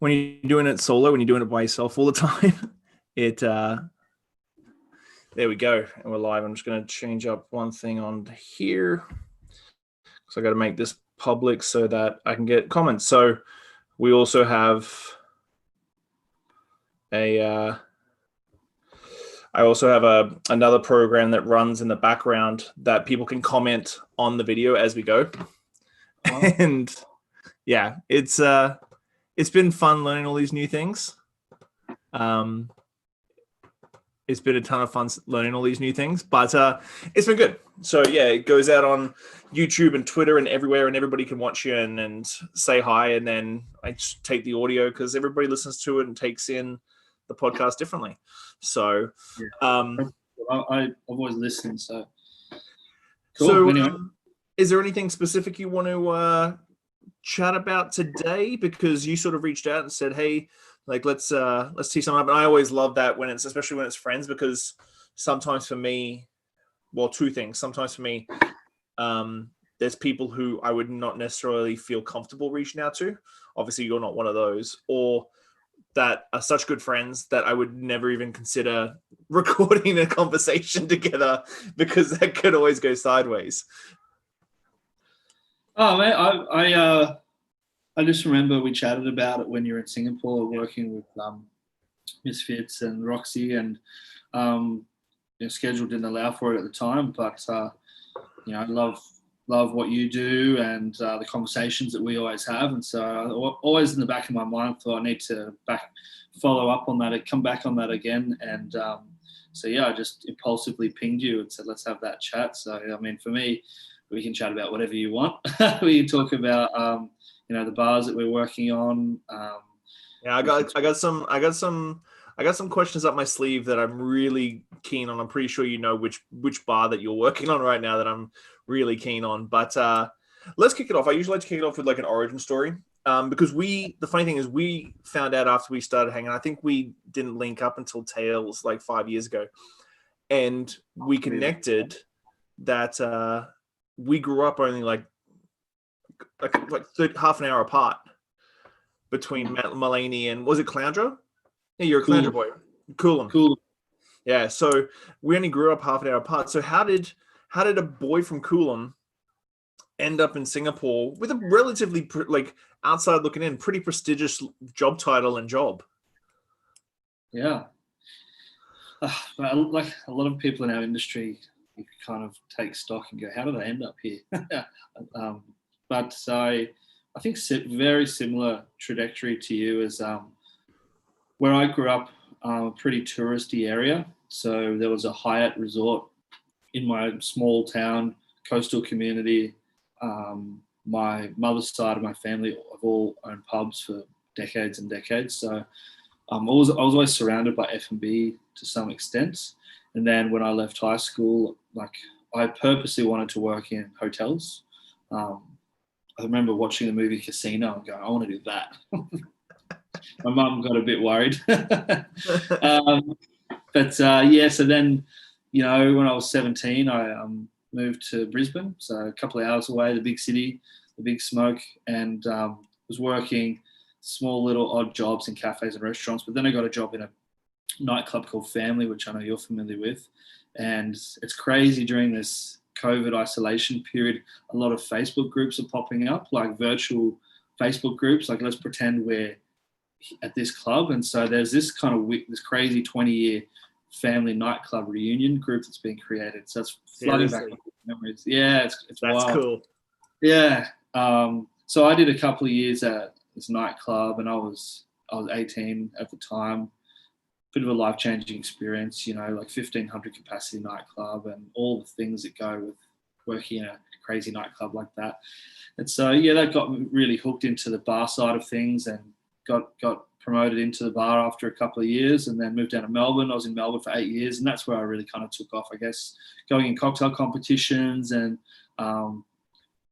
when you're doing it solo, when you're doing it by yourself all the time, it there we go, and we're live. I'm just going to change up one thing on here, so I got to make this public so that I can get comments. So we also have I also have another program that runs in the background that people can comment on the video as we go. Wow. And yeah, it's been fun learning all these new things. It's been a ton of fun learning all these new things, but it's been good. So yeah, it goes out on YouTube and Twitter and everywhere, and everybody can watch you and say hi. And then I just take the audio because everybody listens to it and takes in the podcast differently. So I've always listened. So cool. So anyway, is there anything specific you want to chat about today? Because you sort of reached out and said, hey, like let's tee something up. And I always love that when it's, especially when it's friends, because sometimes for me, well, two things. Sometimes for me, there's people who I would not necessarily feel comfortable reaching out to. Obviously, you're not one of those, or that are such good friends that I would never even consider recording a conversation together, because that could always go sideways. Oh man, I just remember we chatted about it when you were in Singapore working with Misfits and Roxy, and schedule didn't allow for it at the time, but I love what you do and the conversations that we always have, and so always in the back of my mind thought I need to follow up on that and come back on that again, and so yeah, I just impulsively pinged you and said let's have that chat. So I mean, for me, we can chat about whatever you want. We can talk about the bars that we're working on. Yeah, I got some questions up my sleeve that I'm really keen on. I'm pretty sure you know which bar that you're working on right now that I'm really keen on. But let's kick it off. I usually like to kick it off with like an origin story, because the funny thing is we found out after we started hanging. I think we didn't link up until Tales like 5 years ago, and we connected that we grew up only like half an hour apart between Mulaney and, was it Cloundra? Yeah, you're a Cloundra boy. Coolum. Yeah, so we only grew up half an hour apart. So how did a boy from Coolum end up in Singapore with a relatively outside looking in, pretty prestigious job title and job? Yeah, like a lot of people in our industry, you kind of take stock and go, how did I end up here? But I think very similar trajectory to you, as where I grew up, a pretty touristy area. So there was a Hyatt resort in my small town, coastal community. My mother's side of my family have all owned pubs for decades and decades. So I was always surrounded by F&B to some extent. And then when I left high school, I purposely wanted to work in hotels. I remember watching the movie Casino and going, I want to do that. My mum got a bit worried. So then, when I was 17, I moved to Brisbane, so a couple of hours away, the big city, the big smoke, and was working small little odd jobs in cafes and restaurants. But then I got a job in a nightclub called Family, which I know you're familiar with. And it's crazy, during this COVID isolation period, a lot of Facebook groups are popping up, like virtual Facebook groups, like let's pretend we're at this club. And so there's this kind of this crazy 20-year family nightclub reunion group that's been created. So it's flooding back memories. Yeah, it's that's wild. Cool. Yeah. So I did a couple of years at this nightclub, and I was 18 at the time. Bit of a life-changing experience, like 1,500 capacity nightclub and all the things that go with working in a crazy nightclub like that. And so, yeah, that got me really hooked into the bar side of things, and got promoted into the bar after a couple of years, and then moved down to Melbourne. I was in Melbourne for 8 years, and that's where I really kind of took off, I guess, going in cocktail competitions and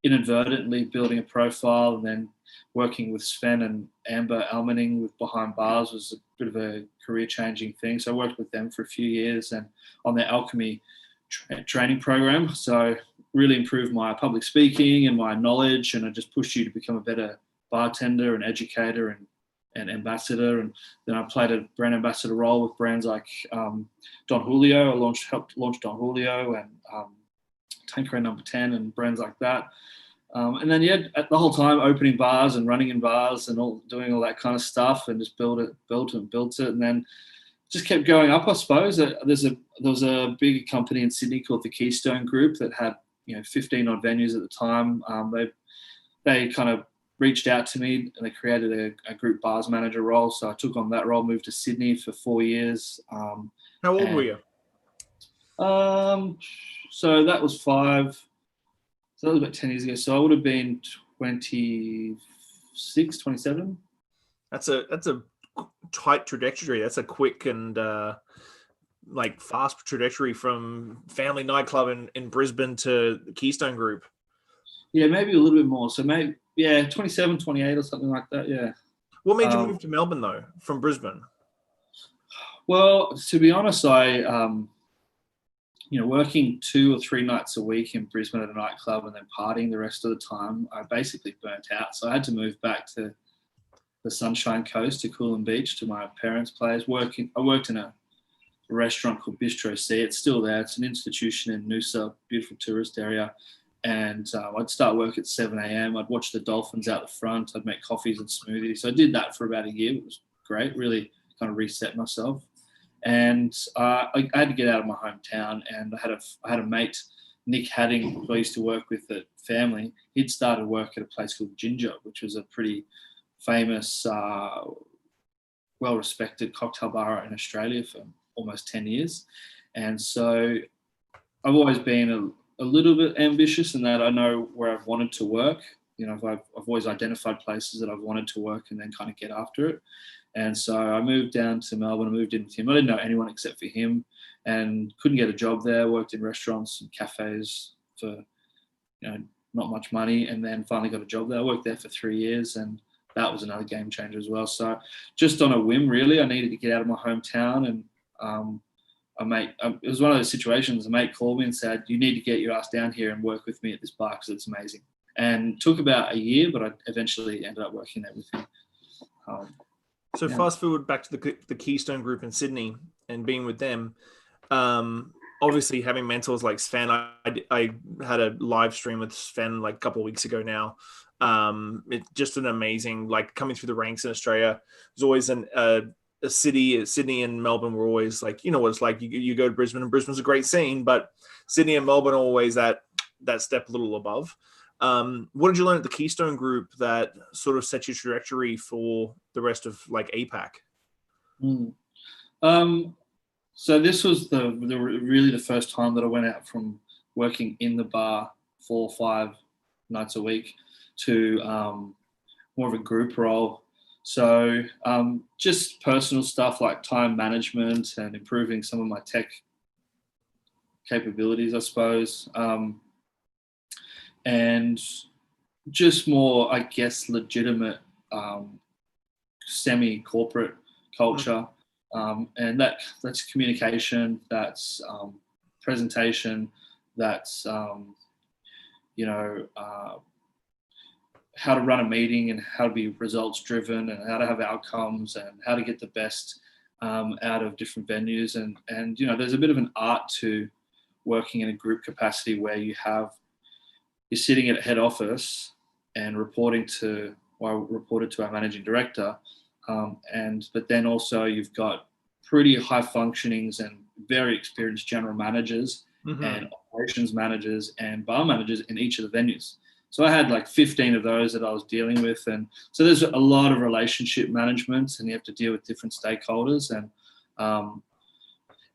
inadvertently building a profile, and then working with Sven and Amber Almaning with Behind Bars was a bit of a career-changing thing. So I worked with them for a few years and on their alchemy training program. So really improved my public speaking and my knowledge, and I just pushed you to become a better bartender and educator and ambassador, and then I played a brand ambassador role with brands like Don Julio. I helped launch Don Julio and Tanqueray Number 10 and brands like that. And then the whole time opening bars and running in bars and doing all that kind of stuff, and just built it, and then just kept going up, I suppose. There was a big company in Sydney called the Keystone Group that had 15 odd venues at the time. They kind of reached out to me and they created a group bars manager role. So I took on that role, moved to Sydney for 4 years. How old were you? So that was 5. So that was about 10 years ago. So I would have been 26, 27. That's a tight trajectory. That's a quick and fast trajectory from family nightclub in Brisbane to the Keystone Group. Yeah, maybe a little bit more. So maybe 27, 28 or something like that. Yeah. What made you move to Melbourne though, from Brisbane? Well, to be honest, I working 2 or 3 nights a week in Brisbane at a nightclub and then partying the rest of the time, I basically burnt out. So I had to move back to the Sunshine Coast, to Coolum Beach, to my parents' place. I worked in a restaurant called Bistro C. It's still there. It's an institution in Noosa, beautiful tourist area. And I'd start work at 7 a.m. I'd watch the dolphins out the front. I'd make coffees and smoothies. So I did that for about a year. It was great, really kind of reset myself. And I had to get out of my hometown. And I had a mate, Nick Hadding, who I used to work with at family. He'd started work at a place called Ginger, which was a pretty famous, well-respected cocktail bar in Australia for almost 10 years. And so I've always been a little bit ambitious in that I know where I've wanted to work. I've always identified places that I've wanted to work and then kind of get after it. And so I moved down to Melbourne. I moved in with him. I didn't know anyone except for him and couldn't get a job there. Worked in restaurants and cafes for, not much money, and then finally got a job there. I worked there for 3 years, and that was another game changer as well. So just on a whim, really, I needed to get out of my hometown, and it was one of those situations. A mate called me and said, "You need to get your ass down here and work with me at this bar because it's amazing." And it took about a year, but I eventually ended up working there with him. Fast forward back to the Keystone Group in Sydney and being with them. Obviously, having mentors like Sven, I had a live stream with Sven like a couple of weeks ago now. It's just an amazing, coming through the ranks in Australia. There's always a city, Sydney and Melbourne were always what it's like. You go to Brisbane, and Brisbane's a great scene, but Sydney and Melbourne are always that step a little above. What did you learn at the Keystone Group that sort of set your trajectory for the rest of APAC? So this was really the first time that I went out from working in the bar 4 or 5 nights a week to more of a group role. So just personal stuff like time management and improving some of my tech capabilities, I suppose. And just more, I guess, legitimate semi-corporate culture. And that's communication, that's presentation, that's, how to run a meeting and how to be results driven and how to have outcomes and how to get the best out of different venues. And there's a bit of an art to working in a group capacity where you're sitting at head office and reported to our managing director. But then also you've got pretty high functionings and very experienced general managers and operations managers and bar managers in each of the venues. So I had 15 of those that I was dealing with. And so there's a lot of relationship management, and you have to deal with different stakeholders.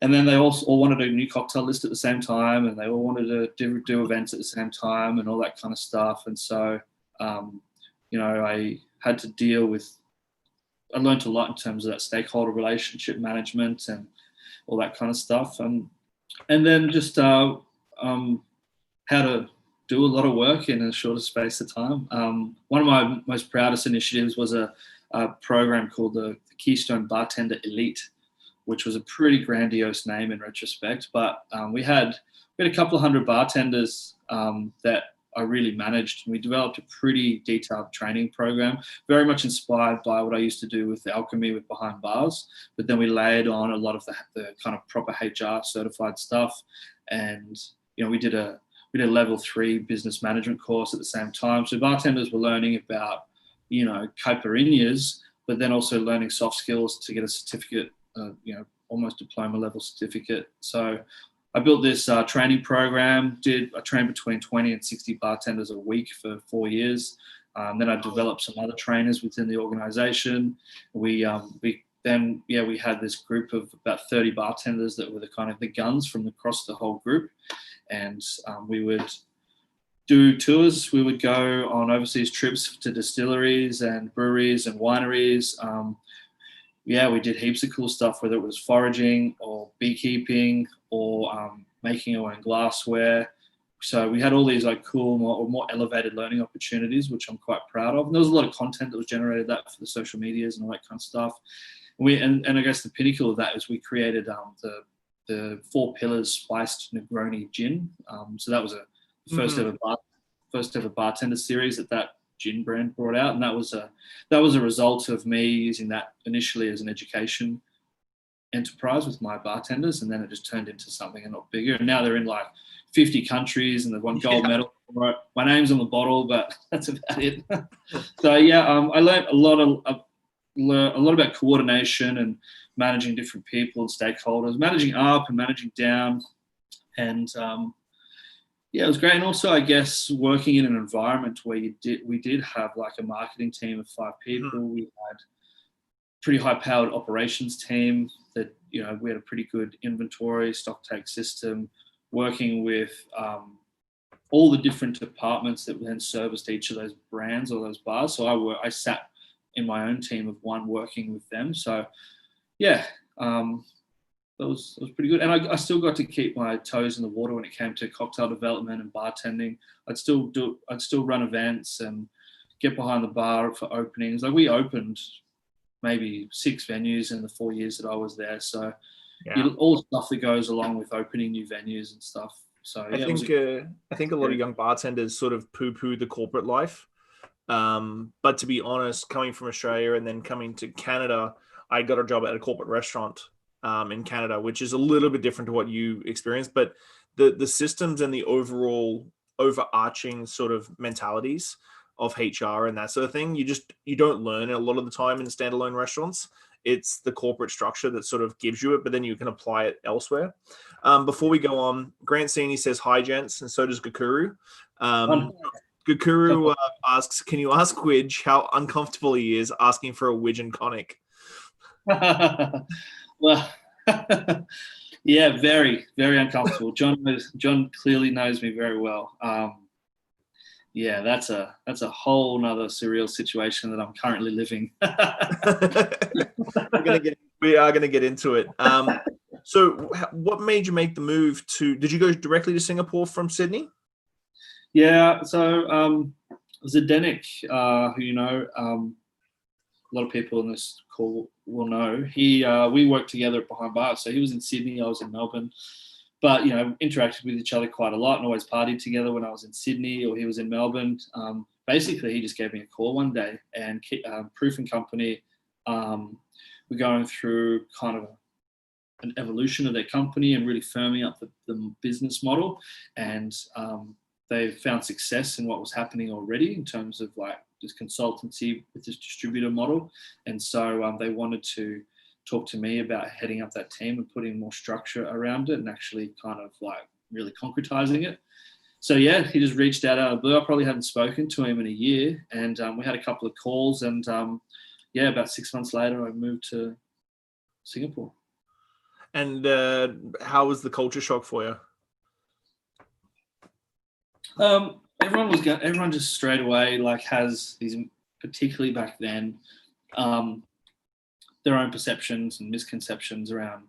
And then they all wanted a new cocktail list at the same time, and they all wanted to do events at the same time and all that kind of stuff. And so, I had to deal with, I learned a lot in terms of that stakeholder relationship management and all that kind of stuff. And then just how to do a lot of work in a shorter space of time. One of my most proudest initiatives was a program called the Keystone Bartender Elite, which was a pretty grandiose name in retrospect. But we had a couple of hundred bartenders that I really managed. And we developed a pretty detailed training program, very much inspired by what I used to do with alchemy with behind bars. But then we layered on a lot of the kind of proper HR certified stuff. And, we did a level 3 business management course at the same time. So bartenders were learning about, caipirinhas, but then also learning soft skills to get a certificate, almost diploma level certificate. So I built this training program. I trained between 20 and 60 bartenders a week for 4 years. Then I developed some other trainers within the organization. We had this group of about 30 bartenders that were the kind of the guns from across the whole group. And we would do tours. We would go on overseas trips to distilleries and breweries and wineries. We did heaps of cool stuff, whether it was foraging or beekeeping or making our own glassware. So we had all these like cool, more elevated learning opportunities, which I'm quite proud of. And there was a lot of content that was generated that for the social medias and all that kind of stuff. And I guess the pinnacle of that is we created the 4 Pillars spiced Negroni gin. So that was a first ever bartender series that gin brand brought out, and that was a result of me using that initially as an education enterprise with my bartenders, and then it just turned into something a lot bigger. And now they're in like 50 countries, and they've won gold medal. My name's on the bottle, but that's about it. So I learned a lot about coordination and managing different people and stakeholders, managing up and managing down, and it was great. And also, I guess, working in an environment where we did have like a marketing team of 5 people. We had pretty high-powered operations team that, we had a pretty good inventory, stock take system, working with all the different departments that then serviced each of those brands or those bars. So I sat in my own team of 1 working with them. So, that was pretty good. And I still got to keep my toes in the water when it came to cocktail development and bartending. I'd still run events and get behind the bar for openings. Like we opened maybe 6 venues in the 4 years that I was there. So all the stuff that goes along with opening new venues and stuff. So I think a lot of young bartenders sort of poo-poo the corporate life. But to be honest, coming from Australia and then coming to Canada, I got a job at a corporate restaurant in Canada, which is a little bit different to what you experienced, but the systems and the overall overarching sort of mentalities of HR and that sort of thing, you don't learn a lot of the time in standalone restaurants. It's the corporate structure that sort of gives you it, but then you can apply it elsewhere. Before we go on, Grant Sini says, hi, gents, and so does Gakuru. Gakuru asks, can you ask Widge how uncomfortable he is asking for a Widge and Conic? Well, yeah, very, very uncomfortable. John clearly knows me very well. That's a whole nother surreal situation that I'm currently living. We are gonna get into it. So what made you make the move did you go directly to Singapore from Sydney? Yeah, so Zdenek, who a lot of people in this call will know, we worked together at Behind Bars. So he was in Sydney, I was in Melbourne, but interacted with each other quite a lot and always partied together when I was in Sydney or he was in Melbourne. Basically, he just gave me a call one day, and Proof and Company were going through kind of an evolution of their company and really firming up the business model, and they found success in what was happening already in terms of like this consultancy with this distributor model. And so they wanted to talk to me about heading up that team and putting more structure around it and actually kind of like really concretizing it. So he just reached out of the blue. I probably hadn't spoken to him in a year, and we had a couple of calls, and about 6 months later I moved to Singapore. And how was the culture shock for you? Everyone just straight away has these, particularly back then, their own perceptions and misconceptions around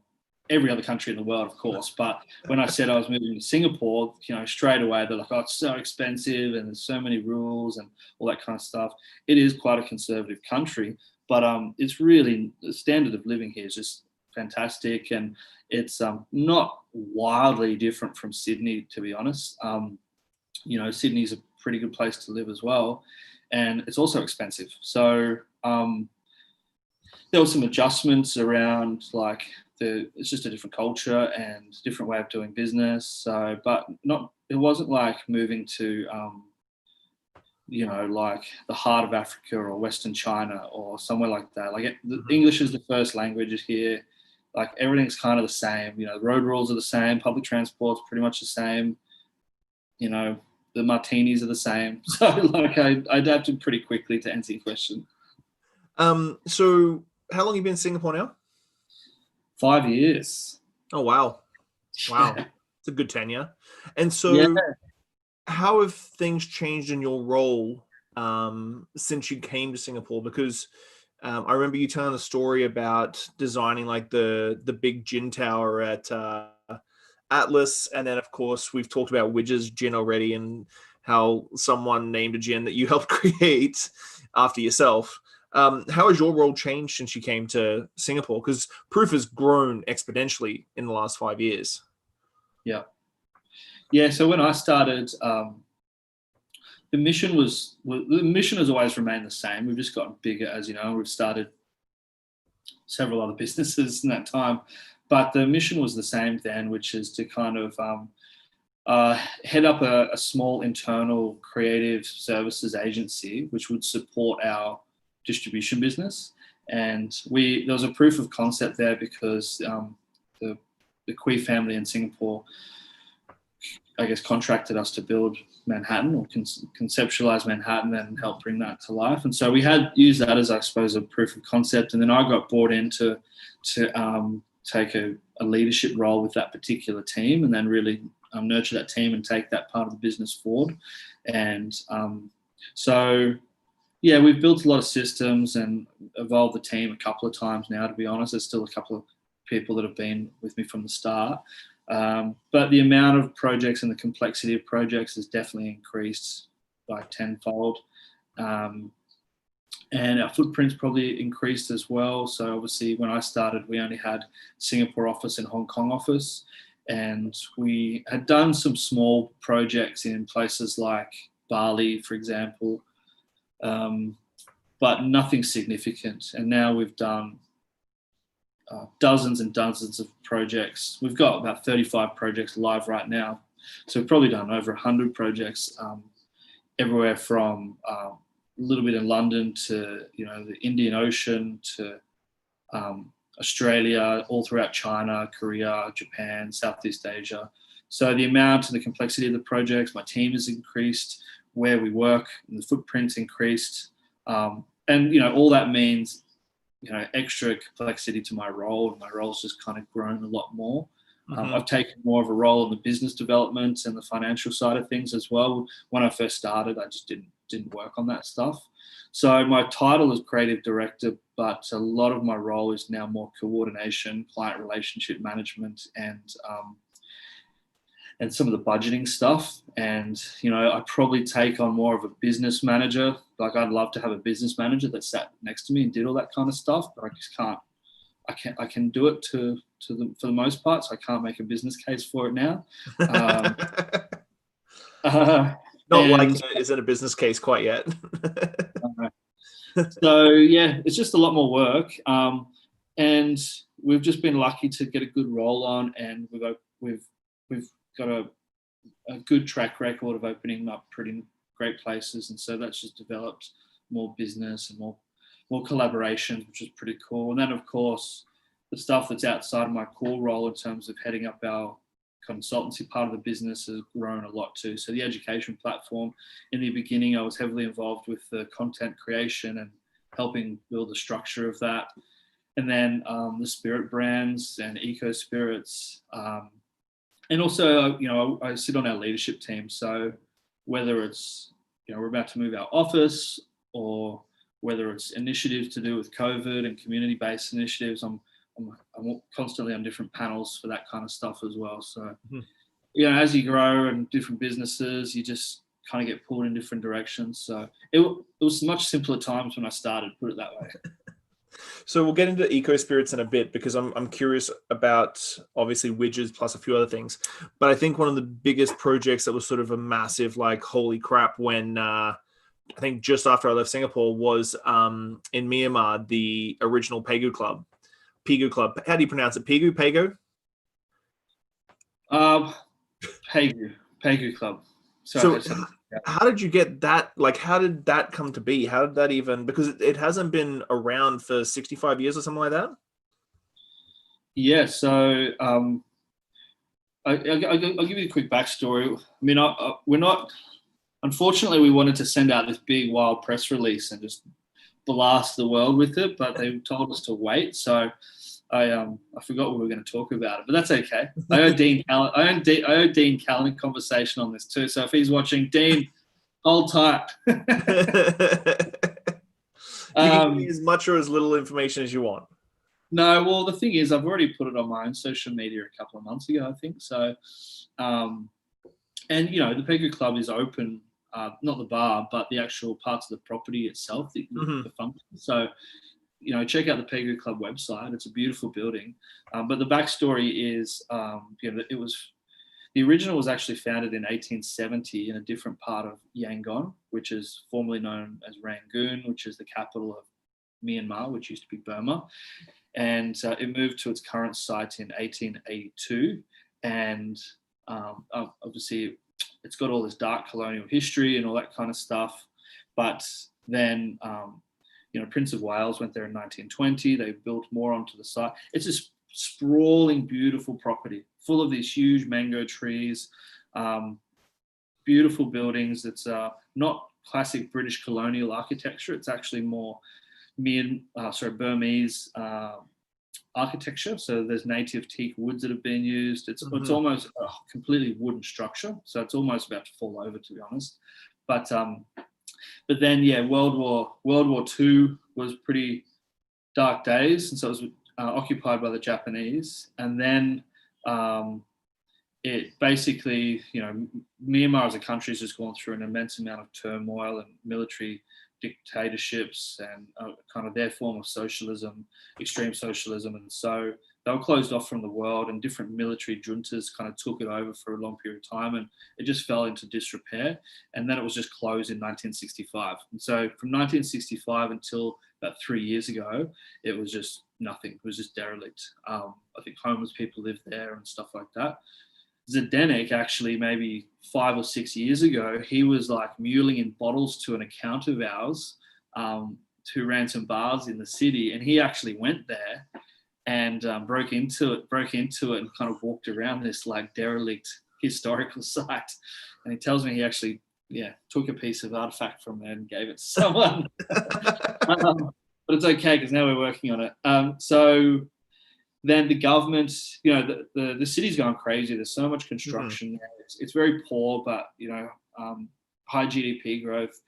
every other country in the world, of course. But when I said I was moving to Singapore, straight away they're like, oh, it's so expensive and there's so many rules and all that kind of stuff. It is quite a conservative country, but it's really, the standard of living here is just fantastic, and it's not wildly different from Sydney, to be honest. Sydney's a pretty good place to live as well. And it's also expensive. So there were some adjustments around, like, it's just a different culture and different way of doing business. So, but it wasn't like moving to, like the heart of Africa or Western China or somewhere like that. Like English is the first language here. Like everything's kind of the same. The road rules are the same. Public transport's pretty much the same. The martinis are the same. So like I adapted pretty quickly to answer your question. So how long have you been in Singapore now? 5 years. Oh, wow. Wow. Yeah. It's a good tenure. And so how have things changed in your role since you came to Singapore? Because I remember you telling a story about designing like the big gin tower at Atlas. And then, of course, we've talked about Widges Gin already and how someone named a gin that you helped create after yourself. How has your role changed since you came to Singapore? Because Proof has grown exponentially in the last 5 years. Yeah. So when I started, the mission has always remained the same. We've just gotten bigger, as you know. We've started several other businesses in that time, but the mission was the same then, which is to kind of head up a small internal creative services agency, which would support our distribution business. And there was a proof of concept there because the Kui family in Singapore, I guess, contracted us to build Manhattan or conceptualize Manhattan and help bring that to life. And so we had used that as, I suppose, a proof of concept. And then I got brought in to take a leadership role with that particular team and then really nurture that team and take that part of the business forward. And yeah, we've built a lot of systems and evolved the team a couple of times now, to be honest. There's still a couple of people that have been with me from the start. But the amount of projects and the complexity of projects has definitely increased by tenfold. And our footprint's probably increased as well. So obviously when I started, we only had Singapore office and Hong Kong office. And we had done some small projects in places like Bali, for example, but nothing significant. And now we've done dozens and dozens of projects. We've got about 35 projects live right now. So we've probably done over 100 projects everywhere from a little bit in London to, the Indian Ocean to Australia, all throughout China, Korea, Japan, Southeast Asia. So the amount and the complexity of the projects, my team has increased, where we work, and the footprint's increased. And, all that means, extra complexity to my role, and my role's just kind of grown a lot more. I've taken more of a role in the business development and the financial side of things as well. When I first started, I just didn't work on that stuff. So my title is creative director, but a lot of my role is now more coordination, client relationship management, and some of the budgeting stuff. And, I probably take on more of a business manager. Like I'd love to have a business manager that sat next to me and did all that kind of stuff, but I just can't. I can do it for the most part, so I can't make a business case for it now. Not like it isn't a business case quite yet. So yeah, it's just a lot more work. And we've just been lucky to get a good role on, and we've got a good track record of opening up pretty great places, and so that's just developed more business and more collaborations, which is pretty cool. And then of course the stuff that's outside of my core role in terms of heading up our consultancy part of the business has grown a lot too. So the education platform, in the beginning I was heavily involved with the content creation and helping build the structure of that. And then the spirit brands and eco spirits, and also, I sit on our leadership team. So whether it's, we're about to move our office, or whether it's initiatives to do with COVID and community-based initiatives, I'm constantly on different panels for that kind of stuff as well. So, as you grow and different businesses, you just kind of get pulled in different directions. So it was much simpler times when I started, put it that way. So we'll get into eco spirits in a bit because I'm curious about obviously Widges plus a few other things. But I think one of the biggest projects that was sort of a massive like holy crap when I think just after I left Singapore was in Myanmar, the original Pegu Club. Pegu Club. How do you pronounce it? Pegu? Pegu? Pegu Club. Sorry, So how did you get that? Like, how did that come to be? How did that even, because it hasn't been around for 65 years or something like that? Yeah, so I'll give you a quick backstory. I mean, we're not, unfortunately, we wanted to send out this big wild press release and just blast the world with it, but they told us to wait. So I forgot we were going to talk about it, but that's okay. I owe Dean Callan a conversation on this too. So if he's watching, Dean, hold tight. You can give me as much or as little information as you want. No, well, the thing is, I've already put it on my own social media a couple of months ago, I think. So, and you know, the Pegu Club is open, not the bar, but the actual parts of the property itself, the function. So, you know, check out the Pegu Club website. It's a beautiful building. But the backstory is, you know, the original was actually founded in 1870 in a different part of Yangon, which is formerly known as Rangoon, which is the capital of Myanmar, which used to be Burma. And it moved to its current site in 1882. And obviously, it's got all this dark colonial history and all that kind of stuff. But then, you know, Prince of Wales went there in 1920. They built more onto the site. It's this sprawling, beautiful property full of these huge mango trees, beautiful buildings. It's not classic British colonial architecture. It's actually more Burmese architecture. So there's native teak woods that have been used. It's almost a completely wooden structure. So it's almost about to fall over, to be honest. But then, yeah, World War II was pretty dark days, and so it was occupied by the Japanese. And then it basically, you know, Myanmar as a country has just gone through an immense amount of turmoil and military dictatorships and kind of their form of socialism, extreme socialism. And so they were closed off from the world, and different military juntas kind of took it over for a long period of time, and it just fell into disrepair. And then it was just closed in 1965. And so from 1965 until about 3 years ago, it was just nothing. It was just derelict. I think homeless people lived there and stuff like that. Zdenek, actually, maybe 5 or 6 years ago, he was like muling in bottles to an account of ours who ran some bars in the city, and he actually went there and broke into it and kind of walked around this like derelict historical site. And he tells me he actually took a piece of artifact from there and gave it to someone. But it's okay because now we're working on it. So then the government, you know, the city's going crazy. There's so much construction there. It's very poor, but, you know, high GDP growth.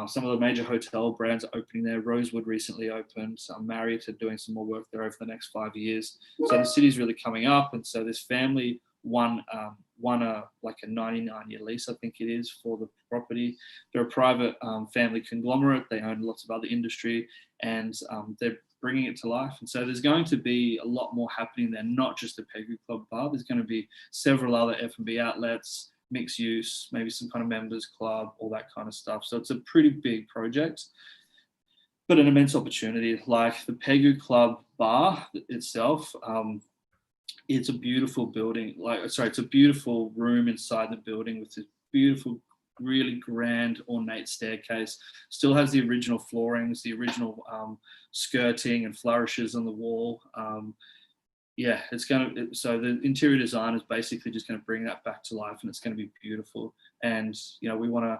Some of the major hotel brands are opening there. Rosewood recently opened. So I'm married to doing some more work there over the next 5 years. So the city's really coming up. And so this family won a 99-year lease, I think it is, for the property. They're a private family conglomerate. They own lots of other industry, and they're bringing it to life. And so there's going to be a lot more happening there, not just the Pegu Club bar. There's going to be several other F&B outlets, mixed use, maybe some kind of members club, all that kind of stuff. So it's a pretty big project, but an immense opportunity. Like the Pegu Club bar itself, it's a beautiful building. It's a beautiful room inside the building with this beautiful, really grand, ornate staircase. Still has the original floorings, the original skirting and flourishes on the wall. So the interior design is basically just going to bring that back to life, and it's going to be beautiful. And, you know, we want to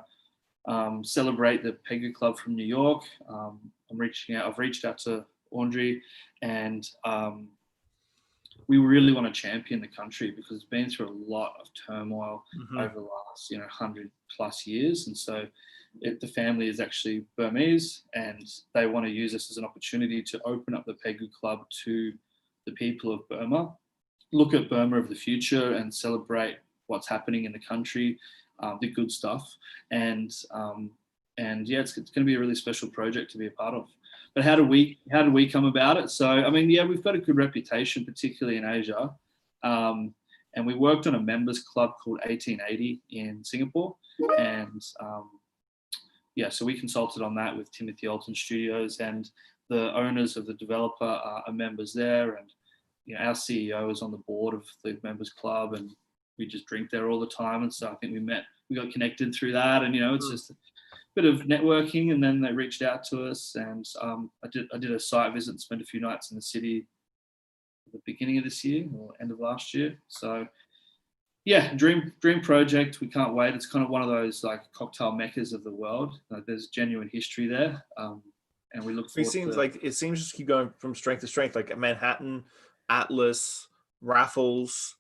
celebrate the Pegu Club from New York. I've reached out to Audrey, and we really want to champion the country because it's been through a lot of turmoil over the last, 100 plus years. And so the family is actually Burmese, and they want to use this as an opportunity to open up the Pegu Club to the people of Burma, look at Burma of the future and celebrate what's happening in the country, the good stuff. And it's going to be a really special project to be a part of. But how did we come about it? So I mean, yeah, we've got a good reputation, particularly in Asia, and we worked on a members club called 1880 in Singapore, and yeah, so we consulted on that with Timothy Alton Studios, and the owners of the developer are members there, and our CEO is on the board of the members club, and we just drink there all the time. And so I think we got connected through that, and it's just a bit of networking. And then they reached out to us, and I did a site visit and spent a few nights in the city at the beginning of this year or end of last year. So yeah, dream project. We can't wait. It's kind of one of those like cocktail meccas of the world. There's genuine history there, and we look forward. It seems just keep going from strength to strength. Like Manhattan, Atlas, Raffles,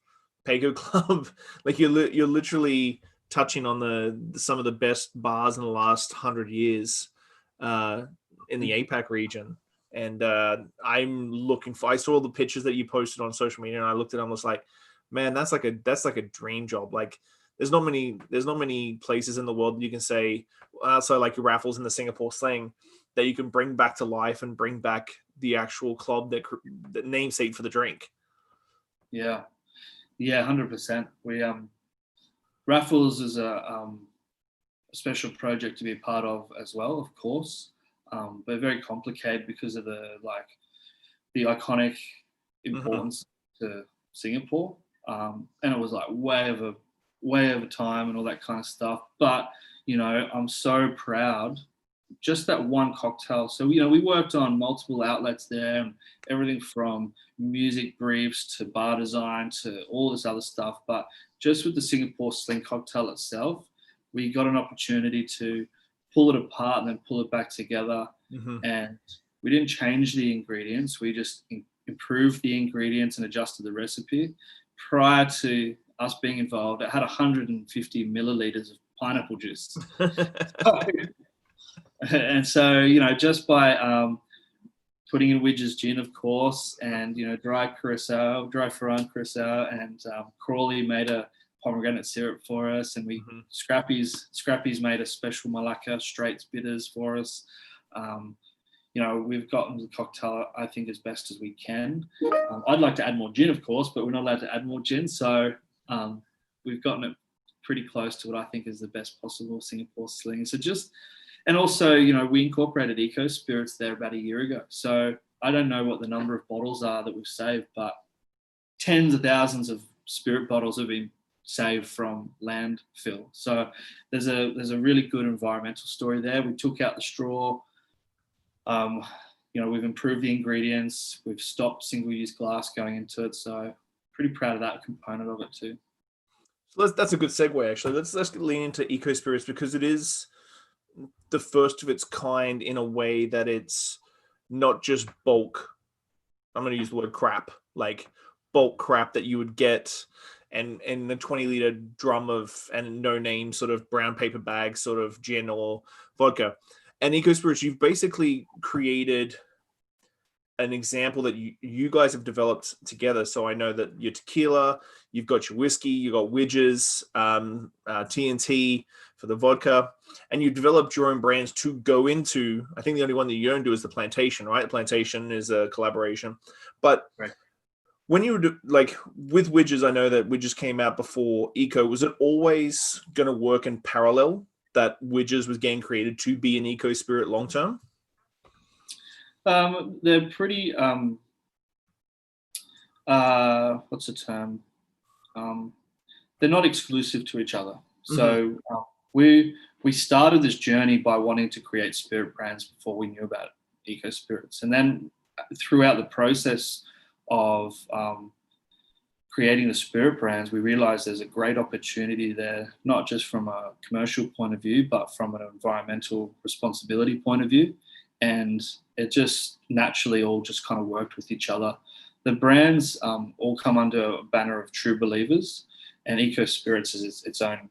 Pegu Club. Like you're literally touching on some of the best bars in the last 100 years in the APAC region. And I'm looking for. I saw the pictures that you posted on social media, and I looked at them. I was like, man, that's like a dream job. Like there's not many places in the world that you can say, so like your Raffles in the Singapore slang, that you can bring back to life and bring back the actual club that namesake for the drink. Yeah, 100%. We Raffles is a special project to be a part of as well, of course, but very complicated because of the iconic importance to Singapore. And it was like way over time and all that kind of stuff. But, I'm so proud, just that one cocktail. So, we worked on multiple outlets there, and everything from music briefs to bar design to all this other stuff. But just with the Singapore Sling cocktail itself, we got an opportunity to pull it apart and then pull it back together. And we didn't change the ingredients. We just improved the ingredients and adjusted the recipe. Prior to us being involved, it had 150 milliliters of pineapple juice. And so, just by putting in Widges Gin, of course, and, dry Ferran Curacao, and Crawley made a pomegranate syrup for us, and Scrappy's made a special Malacca straights bitters for us. We've gotten the cocktail, I think, as best as we can. I'd like to add more gin, of course, but we're not allowed to add more gin. So we've gotten it pretty close to what I think is the best possible Singapore sling. And also, we incorporated eco spirits there about a year ago. So I don't know what the number of bottles are that we've saved, but tens of thousands of spirit bottles have been saved from landfill. So there's a really good environmental story there. We took out the straw. We've improved the ingredients. We've stopped single-use glass going into it. So pretty proud of that component of it too. So that's a good segue, actually. Let's lean into eco spirits, because it is the first of its kind in a way that it's not just bulk. I'm going to use the word crap, like bulk crap that you would get and in the 20-liter drum of, and no name sort of brown paper bag sort of gin or vodka. And eco spirits, you've basically created an example that you guys have developed together. So I know that your tequila, you've got your whiskey, you've got Widges, TNT for the vodka, and you've developed your own brands to go into. I think the only one that you don't do is the Plantation, right? The Plantation is a collaboration. But right. When you were like with Widges, I know that Widges came out before Eco. Was it always going to work in parallel that Widges was getting created to be an eco spirit long term? They're pretty, what's the term? They're not exclusive to each other. So we started this journey by wanting to create spirit brands before we knew about eco spirits. And then throughout the process of creating the spirit brands, we realized there's a great opportunity there, not just from a commercial point of view, but from an environmental responsibility point of view. And it just naturally all just kind of worked with each other. The brands all come under a banner of True Believers, and Eco Spirits is its own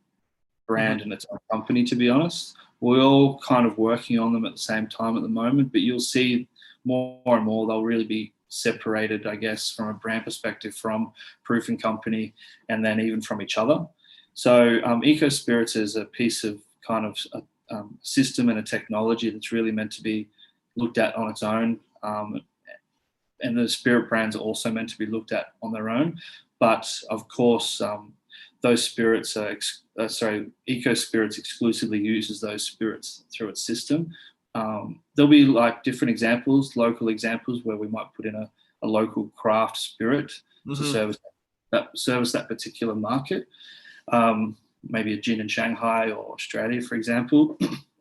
brand and its own company, to be honest. We're all kind of working on them at the same time at the moment, but you'll see more and more they'll really be separated, I guess, from a brand perspective from Proof and Company, and then even from each other. So Eco Spirits is a piece of kind of a system and a technology that's really meant to be looked at on its own. And the spirit brands are also meant to be looked at on their own. But of course, those spirits Eco Spirits exclusively uses those spirits through its system. There'll be like different examples, local examples, where we might put in a local craft spirit to service that particular market. Maybe a gin in Shanghai or Australia, for example.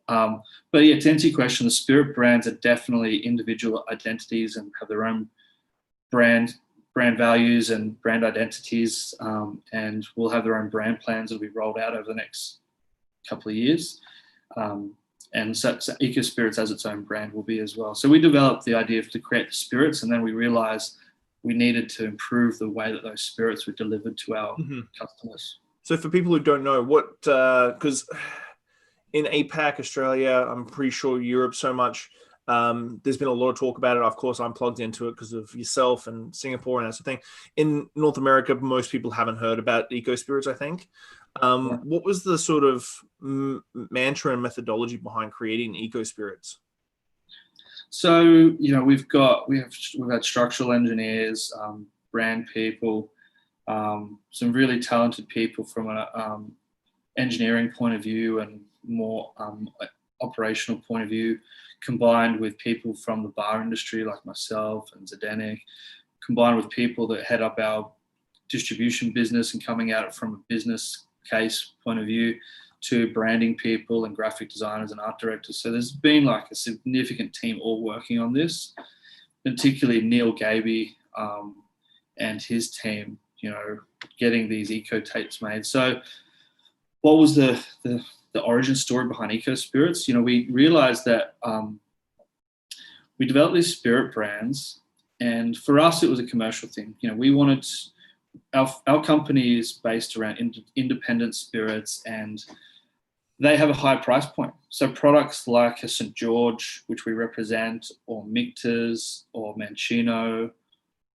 But yeah, to answer your question, the spirit brands are definitely individual identities and have their own brand values and brand identities, and will have their own brand plans that will be rolled out over the next couple of years. And so Eco Spirits as its own brand will be as well. So we developed the idea to create the spirits, and then we realized we needed to improve the way that those spirits were delivered to our customers. So for people who don't know, what, because in APAC, Australia, I'm pretty sure Europe so much, there's been a lot of talk about it. Of course, I'm plugged into it because of yourself and Singapore and that sort of thing. In North America, most people haven't heard about Eco Spirits, I think. What was the sort of mantra and methodology behind creating Eco Spirits? So, you know, we've had structural engineers, brand people, some really talented people from an engineering point of view and more operational point of view, combined with people from the bar industry like myself and Zdenek, combined with people that head up our distribution business and coming at it from a business case point of view, to branding people and graphic designers and art directors. So there's been like a significant team all working on this, particularly Neil Gaby and his team, you know, getting these eco tapes made. So what was the origin story behind Eco Spirits? You know, we realized that we developed these spirit brands, and for us it was a commercial thing. You know, we wanted, our company is based around independent spirits, and they have a high price point. So products like a St. George, which we represent, or Michter's or Mancino,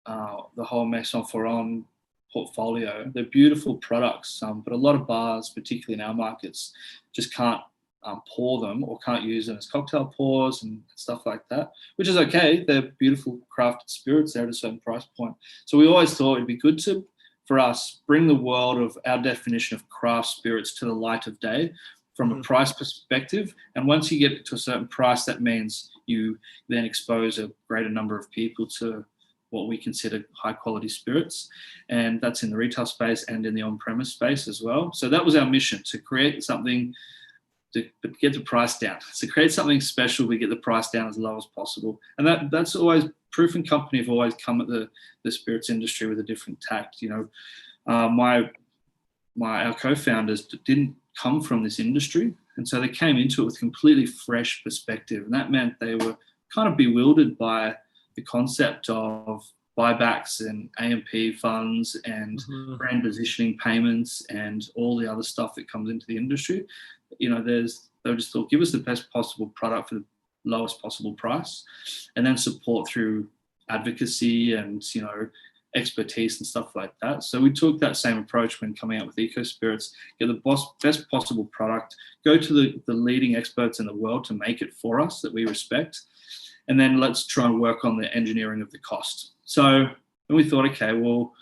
the whole Maison Foron portfolio, they're beautiful products, but a lot of bars, particularly in our markets, just can't pour them or can't use them as cocktail pours and stuff like that, which is okay. They're beautiful crafted spirits. They're at a certain price point. So we always thought it'd be good for us, bring the world of our definition of craft spirits to the light of day from a price perspective. And once you get to a certain price, that means you then expose a greater number of people to what we consider high quality spirits. And that's in the retail space and in the on-premise space as well. So that was our mission, to create something to get the price down. So create something special, we get the price down as low as possible. And that's always, Proof and Company have always come at the spirits industry with a different tact. You know, our co-founders didn't come from this industry, and so they came into it with completely fresh perspective, and that meant they were kind of bewildered by the concept of buybacks and AMP funds and brand positioning payments and all the other stuff that comes into the industry. You know, they just thought, give us the best possible product for the lowest possible price, and then support through advocacy and, you know, expertise and stuff like that. So we took that same approach when coming out with Eco Spirits, get the best possible product, go to the leading experts in the world to make it for us that we respect, and then let's try and work on the engineering of the cost. So then we thought, okay, well,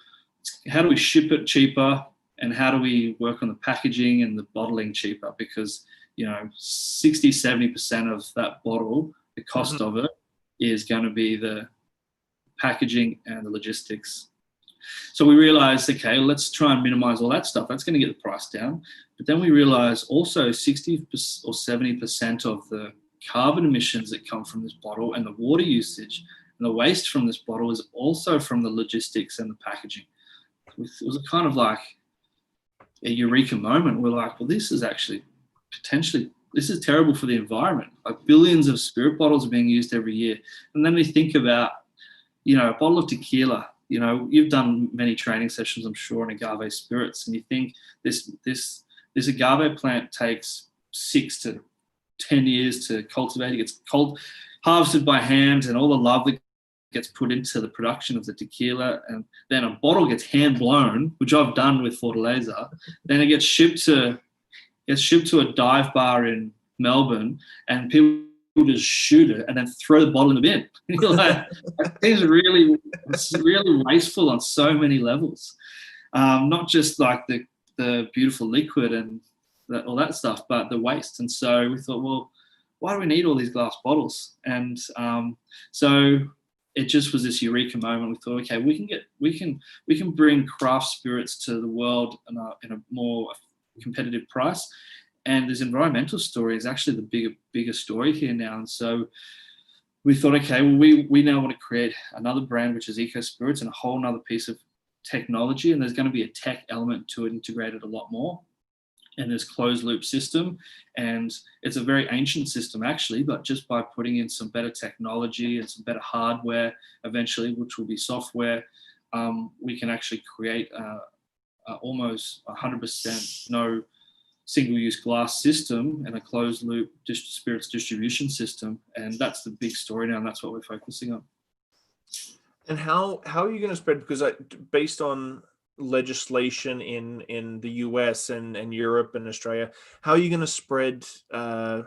how do we ship it cheaper, and how do we work on the packaging and the bottling cheaper? Because, you know, 60-70% of that bottle, the cost of it is going to be the packaging and the logistics. So we realized, okay, let's try and minimize all that stuff. That's going to get the price down. But then we realized also 60 or 70% of the carbon emissions that come from this bottle and the water usage and the waste from this bottle is also from the logistics and the packaging. It was a kind of like a eureka moment. We're like, well, this is actually potentially, this is terrible for the environment. Like billions of spirit bottles are being used every year. And then we think about, you know, a bottle of tequila. You know, you've done many training sessions, I'm sure, on agave spirits, and you think this agave plant takes 6 to 10 years to cultivate. It gets harvested by hand, and all the love that gets put into the production of the tequila, and then a bottle gets hand blown, which I've done with Fortaleza. Then it gets shipped to a dive bar in Melbourne, and people just shoot it and then throw the bottle in the bin. You're like, that seems it's really wasteful on so many levels. Not just like the beautiful liquid and all that stuff, but the waste. And so we thought, well, why do we need all these glass bottles? And so it just was this eureka moment. We thought, okay, we can bring craft spirits to the world in a more competitive price. And this environmental story is actually the bigger story here now. And so we thought, okay, well, we now want to create another brand, which is Eco Spirits, and a whole nother piece of technology. And there's going to be a tech element to it integrated a lot more. And this closed loop system. And it's a very ancient system actually, but just by putting in some better technology and some better hardware eventually, which will be software, we can actually create almost 100% no single-use glass system and a closed loop spirits distribution system. And that's the big story now, and that's what we're focusing on. And how are you going to spread, because based on legislation in the US and Europe and Australia, how are you going to spread the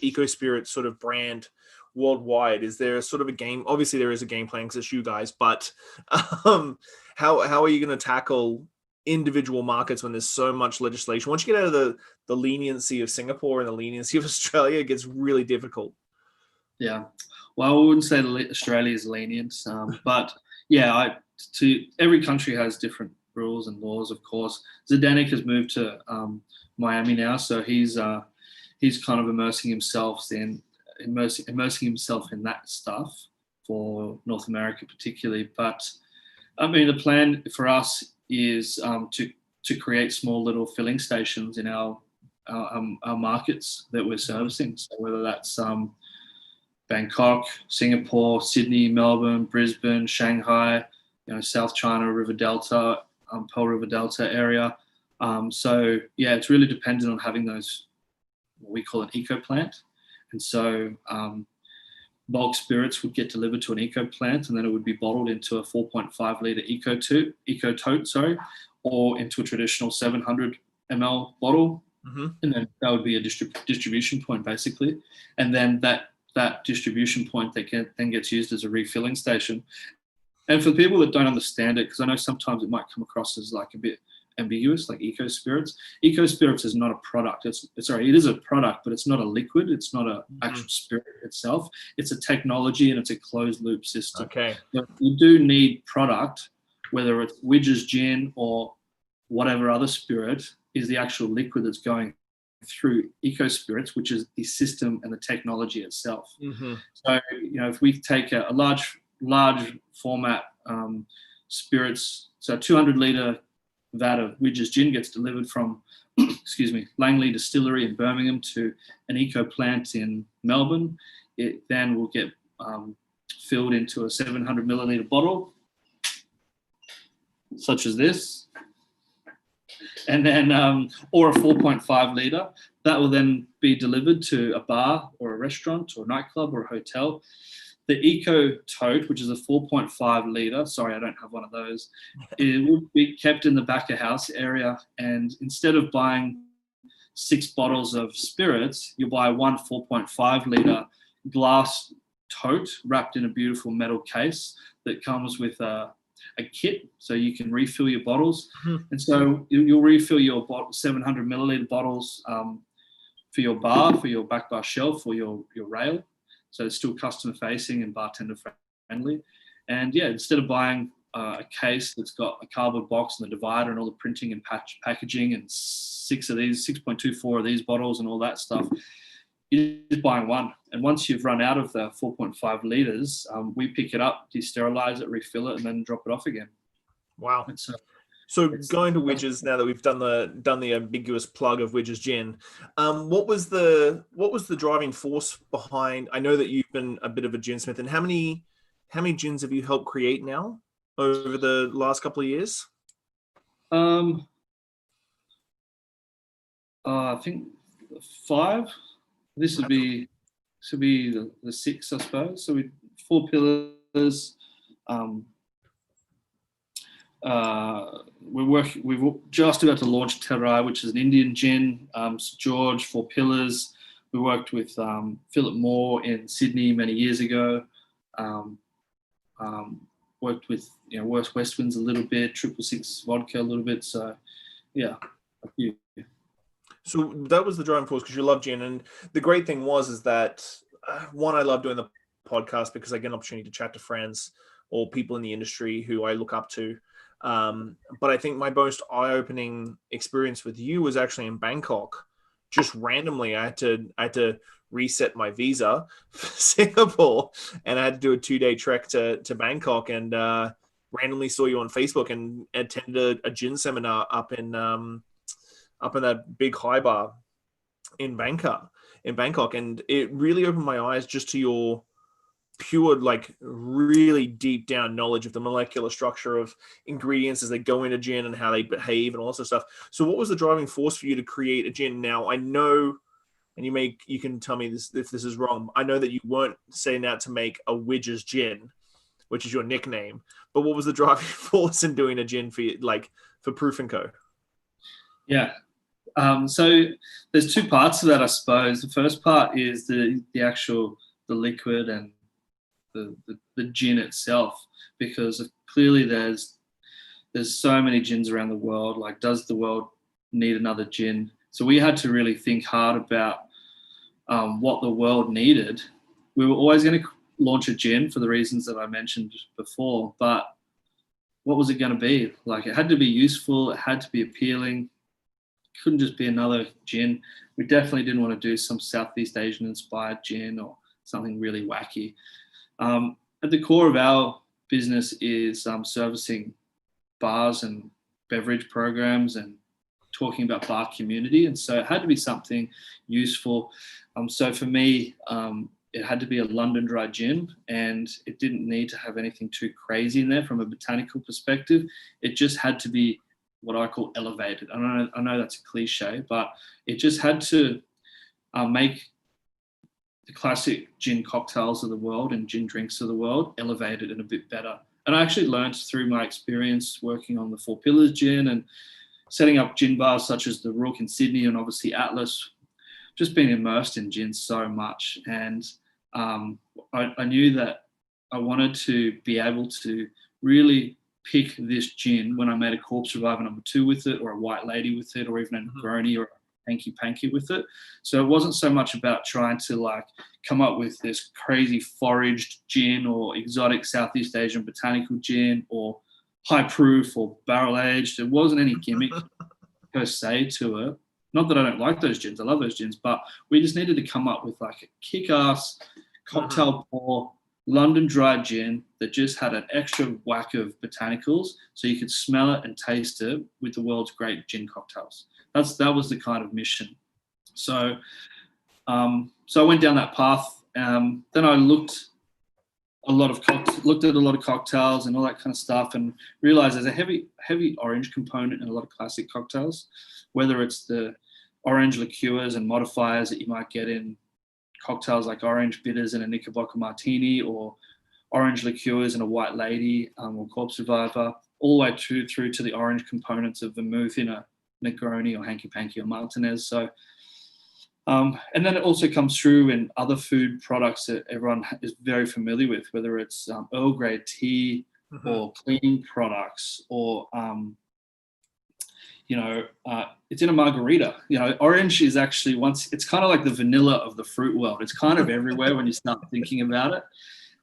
Eco Spirit sort of brand worldwide? Is there sort of a game? Obviously there is a game plan because it's you guys, but how are you going to tackle individual markets when there's so much legislation? Once you get out of the leniency of Singapore and the leniency of Australia, it gets really difficult. Yeah, well, I wouldn't say Australia is lenient, but yeah, every country has different rules and laws, of course. Zdenek has moved to Miami now, so he's kind of immersing himself in that stuff for North America particularly. But I mean, the plan for us is to create small little filling stations in our markets that we're servicing. So whether that's Bangkok, Singapore, Sydney, Melbourne, Brisbane, Shanghai, South China, River Delta, Pearl River Delta area. So yeah, it's really dependent on having those, what we call an eco plant. And so bulk spirits would get delivered to an eco plant, and then it would be bottled into a 4.5 litre eco tote, or into a traditional 700 ml bottle. Mm-hmm. And then that would be a distribution point basically. And then that distribution point then gets used as a refilling station. And for the people that don't understand it, because I know sometimes it might come across as like a bit ambiguous, like Eco Spirits. Eco Spirits is not a product. It is a product, but it's not a liquid. It's not an actual spirit itself. It's a technology and it's a closed loop system. Okay. But you do need product, whether it's Widges Gin or whatever other spirit, is the actual liquid that's going through Eco Spirits, which is the system and the technology itself. Mm-hmm. So, if we take a large format spirits, so 200 litre vat of Widges Gin gets delivered from, Langley Distillery in Birmingham to an eco plant in Melbourne. It then will get filled into a 700 milliliter bottle, such as this, and then or a 4.5 litre. That will then be delivered to a bar or a restaurant or a nightclub or a hotel. The Eco Tote, which is a 4.5 litre, sorry, I don't have one of those, it will be kept in the back of house area. And instead of buying 6 bottles of spirits, you'll buy one 4.5 litre glass tote wrapped in a beautiful metal case that comes with a kit so you can refill your bottles. Mm-hmm. And so you'll refill your 700 milliliter bottles for your bar, for your back bar shelf or your rail. So it's still customer facing and bartender friendly. And yeah, instead of buying a case that's got a cardboard box and the divider and all the printing and packaging and 6.24 of these bottles and all that stuff, you're just buying one. And once you've run out of the 4.5 litres, we pick it up, desterilize it, refill it, and then drop it off again. Wow. So going to Widges, now that we've done the ambiguous plug of Widges Gin, what was the driving force behind? I know that you've been a bit of a ginsmith, and how many gins have you helped create now over the last couple of years? I think 5. This would be the 6, I suppose. So 4 pillars. We're just about to launch Terai, which is an Indian gin. St. George, 4 pillars, We worked with Philip Moore in Sydney many years ago. Worked with West Winds a little bit, 666 vodka a little bit. So yeah, a few. So that was the driving force because you love gin, and the great thing is that one, I love doing the podcast because I get an opportunity to chat to friends or people in the industry who I look up to. But I think my most eye-opening experience with you was actually in Bangkok. Just randomly, I had to reset my visa for Singapore, and I had to do a 2-day trek to Bangkok, and randomly saw you on Facebook and attended a gin seminar up in that big high bar in Bangkok, and it really opened my eyes just to your pure, like, really deep down knowledge of the molecular structure of ingredients as they go into gin and how they behave and all that stuff. So what was the driving force for you to create a gin? Now I know, and you can tell me this if this is wrong, I know that you weren't setting out to make a Widges Gin, which is your nickname, but what was the driving force in doing a gin for Proof and Co? Yeah. So there's two parts to that, I suppose. The first part is the liquid and the gin itself, because clearly there's so many gins around the world. Like, does the world need another gin? So we had to really think hard about what the world needed. We were always going to launch a gin for the reasons that I mentioned before, but what was it going to be? Like, it had to be useful, it had to be appealing. It couldn't just be another gin. We definitely didn't want to do some Southeast Asian inspired gin or something really wacky. At the core of our business is servicing bars and beverage programs and talking about bar community. And so it had to be something useful. So for me, it had to be a London dry gin, and it didn't need to have anything too crazy in there from a botanical perspective. It just had to be what I call elevated. I know that's a cliche, but it just had to make the classic gin cocktails of the world and gin drinks of the world elevated and a bit better. And I actually learned through my experience working on the Four Pillars gin and setting up gin bars such as the Rook in Sydney and obviously Atlas, just being immersed in gin so much. And I knew that I wanted to be able to really pick this gin when I made a Corpse Reviver #2 with it, or a White Lady with it, or even a Negroni or a Hanky Panky with it. So it wasn't so much about trying to come up with this crazy foraged gin or exotic Southeast Asian botanical gin or high proof or barrel aged. There wasn't any gimmick per se to it. Not that I don't like those gins, I love those gins, but we just needed to come up with a kick-ass cocktail pour London dry gin that just had an extra whack of botanicals so you could smell it and taste it with the world's great gin cocktails. That was the kind of mission. So I went down that path. Then I looked at a lot of cocktails and all that kind of stuff, and realized there's a heavy orange component in a lot of classic cocktails, whether it's the orange liqueurs and modifiers that you might get in cocktails like orange bitters in a Knickerbocker martini, or orange liqueurs in a White Lady or Corpse Reviver, all the way through to the orange components of vermouth in a Negroni or Hanky Panky or Martinez. So, and then it also comes through in other food products that everyone is very familiar with, whether it's Earl Grey tea or cleaning products, or it's in a margarita. Orange is actually it's kind of like the vanilla of the fruit world. It's kind of everywhere when you start thinking about it.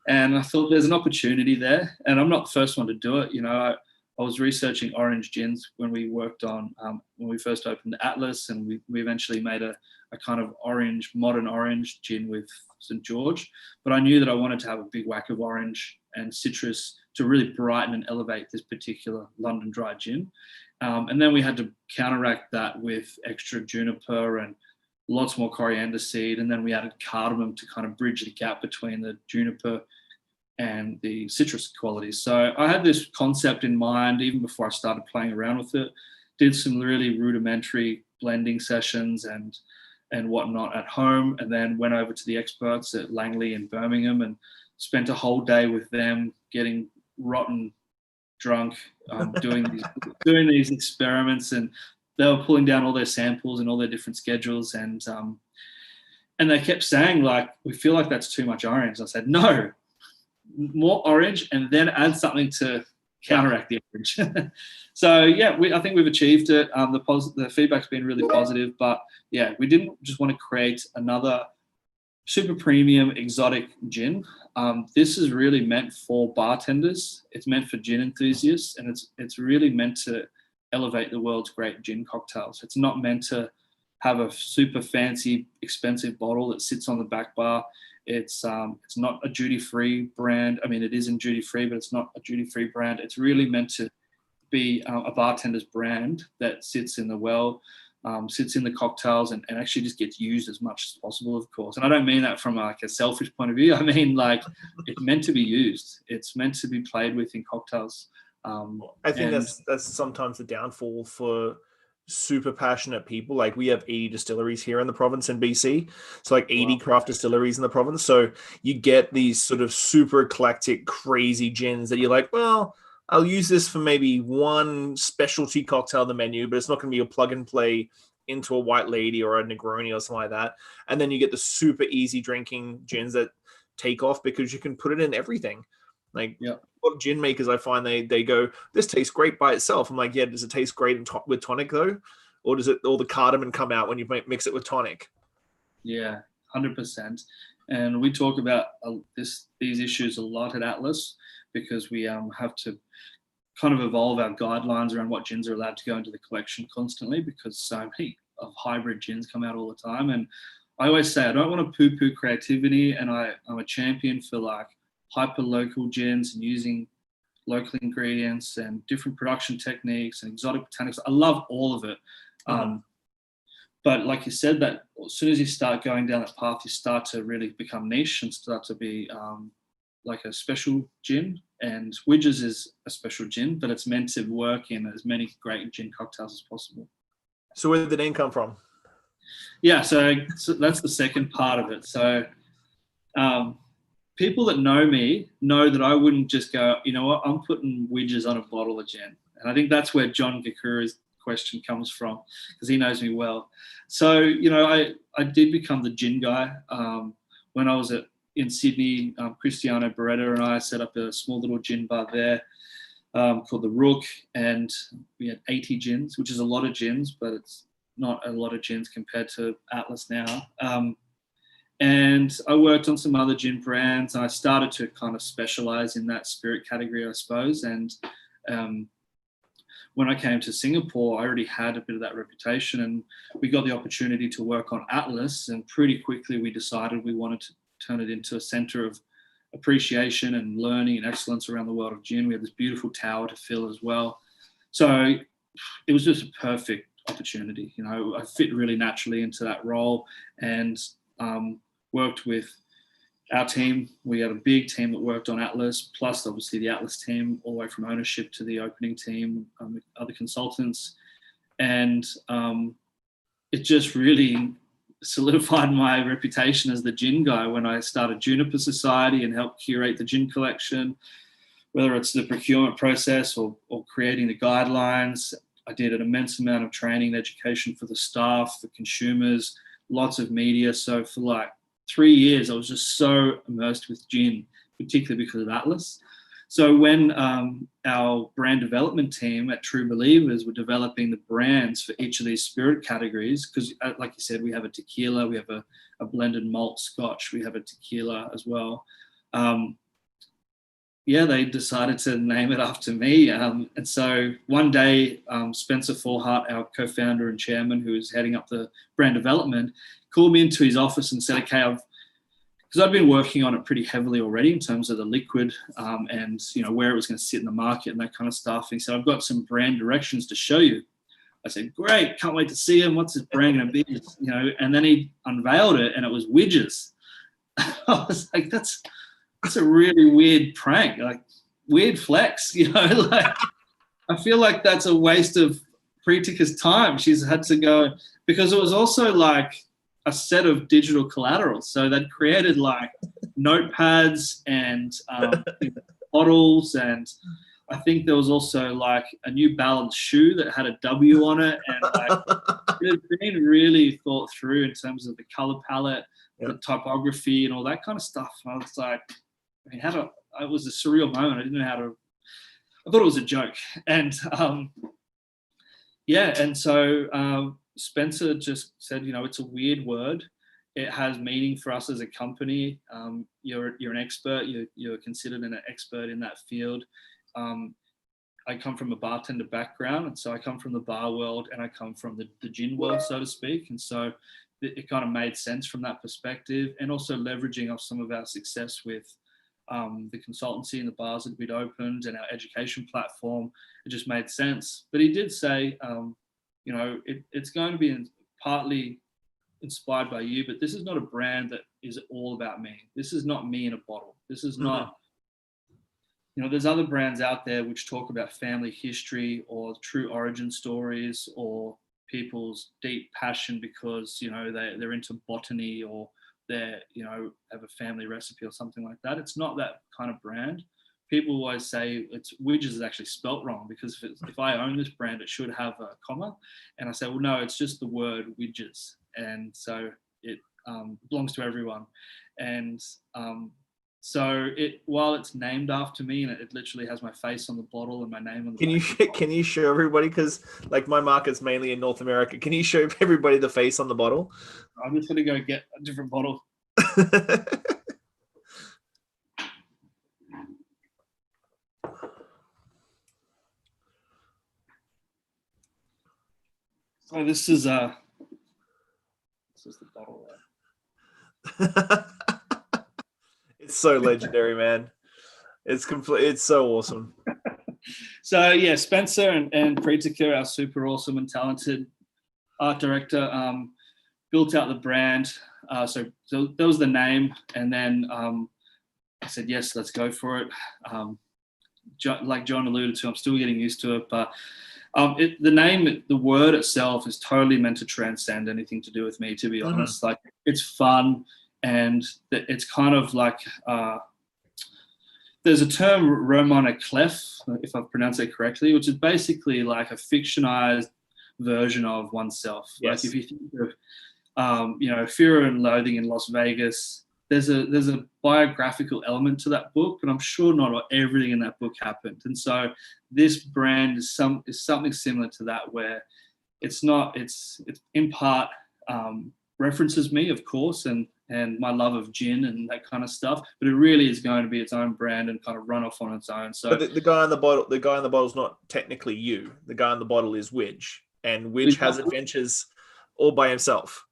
And I thought there's an opportunity there. And I'm not the first one to do it. I was researching orange gins when we worked on, when we first opened the Atlas, and we eventually made a kind of modern orange gin with St. George. But I knew that I wanted to have a big whack of orange and citrus to really brighten and elevate this particular London dry gin. And then we had to counteract that with extra juniper and lots more coriander seed. And then we added cardamom to kind of bridge the gap between the juniper and the citrus qualities. So I had this concept in mind even before I started playing around with it. Did some really rudimentary blending sessions and whatnot at home, and then went over to the experts at Langley in Birmingham and spent a whole day with them getting rotten drunk, doing these experiments, and they were pulling down all their samples and all their different schedules, and And they kept saying, like, we feel like that's too much orange. I said, no, more orange, and then add something to counteract the orange. So yeah, I think we've achieved it. The feedback's been really positive, but yeah, we didn't just want to create another super premium exotic gin. This is really meant for bartenders. It's meant for gin enthusiasts, and it's really meant to elevate the world's great gin cocktails. It's not meant to have a super fancy, expensive bottle that sits on the back bar. It's not a duty-free brand. I mean, it is in duty-free, but it's not a duty-free brand. It's really meant to be a bartender's brand that sits in the well, sits in the cocktails, and actually just gets used as much as possible, of course. And I don't mean that from like a selfish point of view. I mean, like, it's meant to be used. It's meant to be played with in cocktails. I think that's sometimes the downfall for super passionate people. Like, we have 80 distilleries here in the province in BC, so like 80 craft distilleries in the province. So you get these sort of super eclectic, crazy gins that you're like, well, I'll use this for maybe one specialty cocktail on the menu, but it's not going to be a plug and play into a White Lady or a Negroni or something like that. And then you get the super easy drinking gins that take off because you can put it in everything. Like, a lot of gin makers, I find they go, this tastes great by itself. I'm like, yeah, does it taste great with tonic though? Or does it all the cardamom come out when you mix it with tonic? Yeah, 100%. And we talk about these issues a lot at Atlas, because we have to kind of evolve our guidelines around what gins are allowed to go into the collection constantly, because so many of hybrid gins come out all the time. And I always say I don't want to poo-poo creativity, and I'm a champion for like hyper-local gins and using local ingredients and different production techniques and exotic botanics. I love all of it. But like you said, that as soon as you start going down that path, you start to really become niche and start to be like a special gin. And Widges is a special gin, but it's meant to work in as many great gin cocktails as possible. So where did the name come from? Yeah, so that's the second part of it. So people that know me know that I wouldn't just go, you know what, I'm putting Widges on a bottle of gin. And I think that's where John Gakura's question comes from, because he knows me well. So, you know, I did become the gin guy. When I was in Sydney, Cristiano Beretta and I set up a small little gin bar there called The Rook, and we had 80 gins, which is a lot of gins, but it's not a lot of gins compared to Atlas now. And I worked on some other gin brands, and I started to kind of specialize in that spirit category, I suppose. And when I came to Singapore, I already had a bit of that reputation, and we got the opportunity to work on Atlas, and pretty quickly we decided we wanted to turn it into a center of appreciation and learning and excellence around the world of gin. We had this beautiful tower to fill as well. So it was just a perfect opportunity. You know, I fit really naturally into that role, and worked with our team. We had a big team that worked on Atlas, plus obviously the Atlas team, all the way from ownership to the opening team, with other consultants. And it just really solidified my reputation as the gin guy when I started Juniper Society and helped curate the gin collection, whether it's the procurement process or creating the guidelines. I did an immense amount of training and education for the staff, the consumers, lots of media. So for like 3 years, I was just so immersed with gin, particularly because of Atlas. So when our brand development team at True Believers were developing the brands for each of these spirit categories, because like you said, we have a tequila, we have a blended malt scotch, we have a tequila as well. They decided to name it after me. And so one day, Spencer Forhart, our co-founder and chairman, who was heading up the brand development, called me into his office and said, okay, because I'd been working on it pretty heavily already in terms of the liquid and, you know, where it was going to sit in the market and that kind of stuff. And he said, I've got some brand directions to show you. I said, great, can't wait to see him. What's his brand going to be? You know, and then he unveiled it, and it was Widges. I was like, that's a really weird prank, like weird flex, you know, like I feel like that's a waste of Preetika's time. She's had to go, because it was also like a set of digital collateral. So they'd created like notepads and bottles, and I think there was also like a New Balance shoe that had a W on it, and like it had been really thought through in terms of the color palette, the typography and all that kind of stuff. And I was like, I mean, it was a surreal moment. I didn't know how to. I thought it was a joke, and and so Spencer just said, it's a weird word. It has meaning for us as a company. You're an expert. You're considered an expert in that field. I come from a bartender background, and so I come from the bar world, and I come from the gin world, so to speak. And so it kind of made sense from that perspective, and also leveraging off some of our success with the consultancy and the bars that we'd opened and our education platform. It just made sense. But he did say, it's going to be partly inspired by you, but this is not a brand that is all about me. This is not me in a bottle. This is not, there's other brands out there which talk about family history or true origin stories or people's deep passion because, they're into botany or they have a family recipe or something like that. It's not that kind of brand. People always say Widges is actually spelt wrong because if I own this brand, it should have a comma. And I say, well, no, it's just the word Widges. And so it belongs to everyone. And so while it's named after me and it literally has my face on the bottle and my name on the Can you show everybody, because like my market's mainly in North America, can you show everybody the face on the bottle? I'm just going to go get a different bottle. So this is the bottle there. It's so legendary, man. It's so awesome. So yeah, Spencer and Preetika, our super awesome and talented art director, built out the brand. So that was the name, and then I said yes, let's go for it. Like John alluded to, I'm still getting used to it, but the word itself is totally meant to transcend anything to do with me, to be honest. Like, it's fun, and it's kind of like there's a term, roman à clef, if I've pronounced it correctly, which is basically like a fictionized version of oneself. Yes. Like if you think of Fear and Loathing in Las Vegas, there's a biographical element to that book, but I'm sure not everything in that book happened. And so this brand is something similar to that, where it's in part references me, of course, and my love of gin and that kind of stuff, but it really is going to be its own brand and kind of run off on its own. So, but the guy on the bottle is not technically you. The guy on the bottle is Widge, and Widge has adventures all by himself.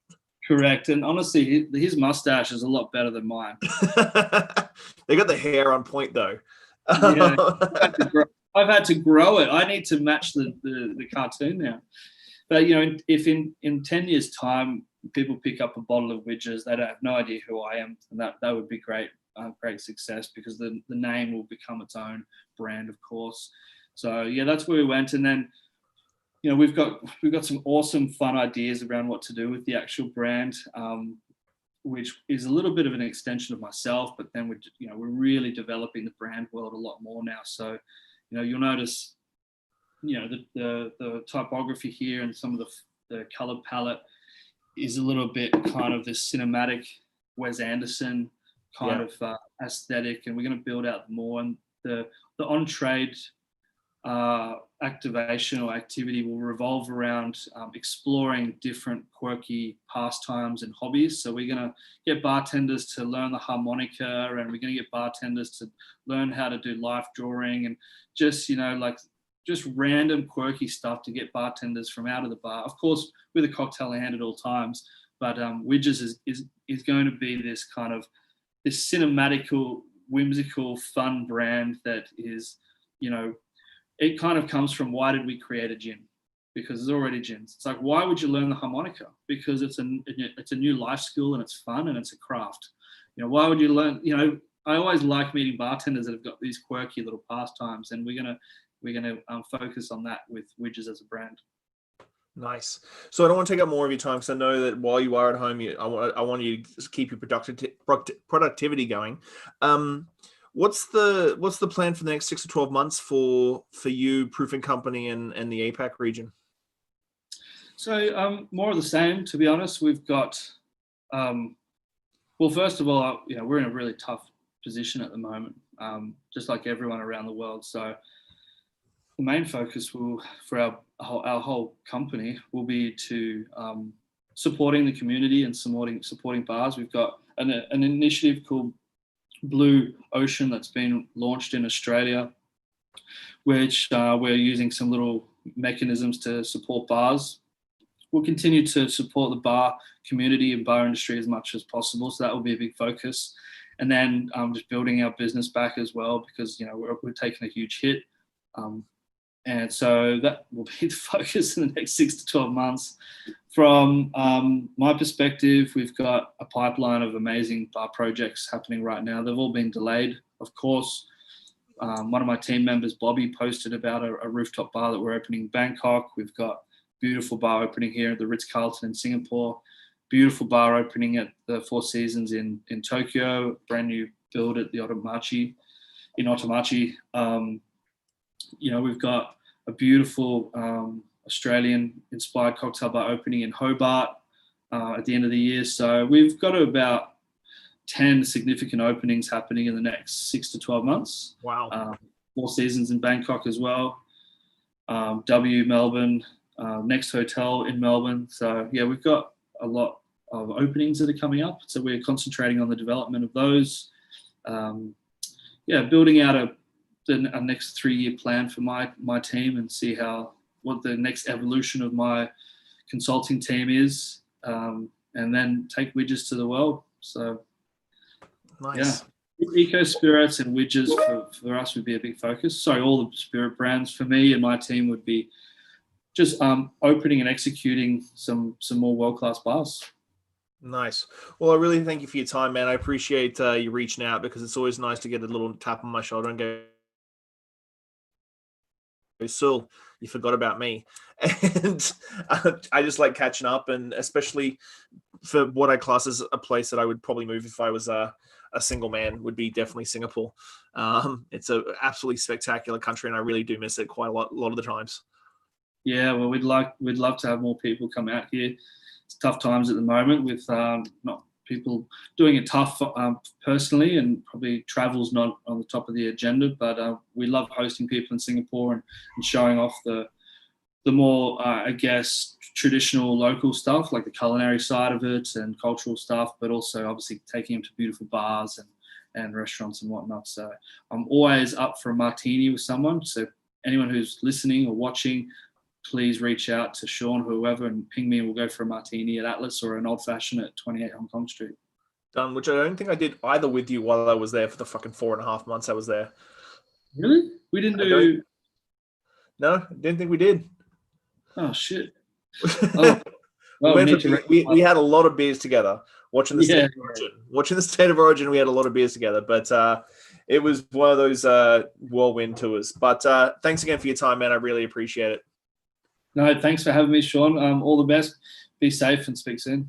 Correct. And honestly, his mustache is a lot better than mine. They got the hair on point, though. Yeah, I've had to grow it. I need to match the cartoon now. But, if in 10 years' time, people pick up a bottle of Widges, they don't have no idea who I am. And that would be great success, because the name will become its own brand, of course. So, yeah, that's where we went. And then, we've got some awesome, fun ideas around what to do with the actual brand, which is a little bit of an extension of myself. But then we're really developing the brand world a lot more now. So, you'll notice, the typography here and some of the color palette is a little bit kind of this cinematic Wes Anderson kind of aesthetic, and we're going to build out more. And the on-trade activation or activity will revolve around exploring different quirky pastimes and hobbies. So we're going to get bartenders to learn the harmonica, and we're going to get bartenders to learn how to do life drawing, and just just random quirky stuff to get bartenders from out of the bar, of course, with a cocktail in hand at all times. But Widges is going to be this kind of this cinematical, whimsical, fun brand that is, it kind of comes from, why did we create a gin? Because there's already gins. It's like, why would you learn the harmonica? Because it's a new life skill, and it's fun, and it's a craft. Why would you learn? I always like meeting bartenders that have got these quirky little pastimes, and we're gonna focus on that with Widges as a brand. Nice. So I don't want to take up more of your time, because I know that while you are at home, I want you to keep your productivity going. What's the plan for the next 6 to 12 months for you, Proofing Company, and the APAC region? So more of the same, to be honest. We've got Well, first of all, we're in a really tough position at the moment, just like everyone around the world. So the main focus for our whole company will be to supporting the community and supporting bars. We've got an initiative called Blue Ocean that's been launched in Australia, which we're using some little mechanisms to support bars. We'll continue to support the bar community and bar industry as much as possible. So that will be a big focus. And then just building our business back as well, because we're taking a huge hit. And so that will be the focus in the next 6 to 12 months. From my perspective, we've got a pipeline of amazing bar projects happening right now. They've all been delayed, of course. One of my team members, Bobby, posted about a rooftop bar that we're opening in Bangkok. We've got a beautiful bar opening here at the Ritz-Carlton in Singapore. Beautiful bar opening at the Four Seasons in Tokyo. Brand new build at the Otomachi. We've got a beautiful Australian-inspired cocktail bar opening in Hobart at the end of the year. So we've got about 10 significant openings happening in the next 6 to 12 months. Wow. Four Seasons in Bangkok as well. Melbourne, next hotel in Melbourne. So yeah, we've got a lot of openings that are coming up. So we're concentrating on the development of those. Building out a next 3-year plan for my team and see what the next evolution of my consulting team is, and then take Widges to the world. So nice. Yeah, eco spirits and Widges for us would be a big focus. So all the spirit brands for me and my team would be just opening and executing some more world-class bars. Nice. Well, I really thank you for your time, man. I appreciate you reaching out, because it's always nice to get a little tap on my shoulder and go, Soole, you forgot about me. And I just like catching up, and especially for what I class as a place that I would probably move if I was a single man, would be definitely Singapore. It's an absolutely spectacular country, and I really do miss it quite a lot of the times. Yeah, well, we'd love to have more people come out here. It's tough times at the moment with not people doing it tough personally, and probably travel's not on the top of the agenda, but we love hosting people in Singapore and showing off the more, traditional local stuff, like the culinary side of it and cultural stuff, but also obviously taking them to beautiful bars and restaurants and whatnot. So I'm always up for a martini with someone. So anyone who's listening or watching, please reach out to Shawn, whoever, and ping me, and we'll go for a martini at Atlas or an old-fashioned at 28 Hong Kong Street. Done, which I don't think I did either with you while I was there for the fucking 4.5 months I was there. Really? We didn't do... No, didn't think we did. Oh, shit. Oh, well, we had a lot of beers together watching the State of Origin. Watching the State of Origin, we had a lot of beers together, but it was one of those whirlwind tours. But thanks again for your time, man. I really appreciate it. No, thanks for having me, Shawn. All the best. Be safe and speak soon.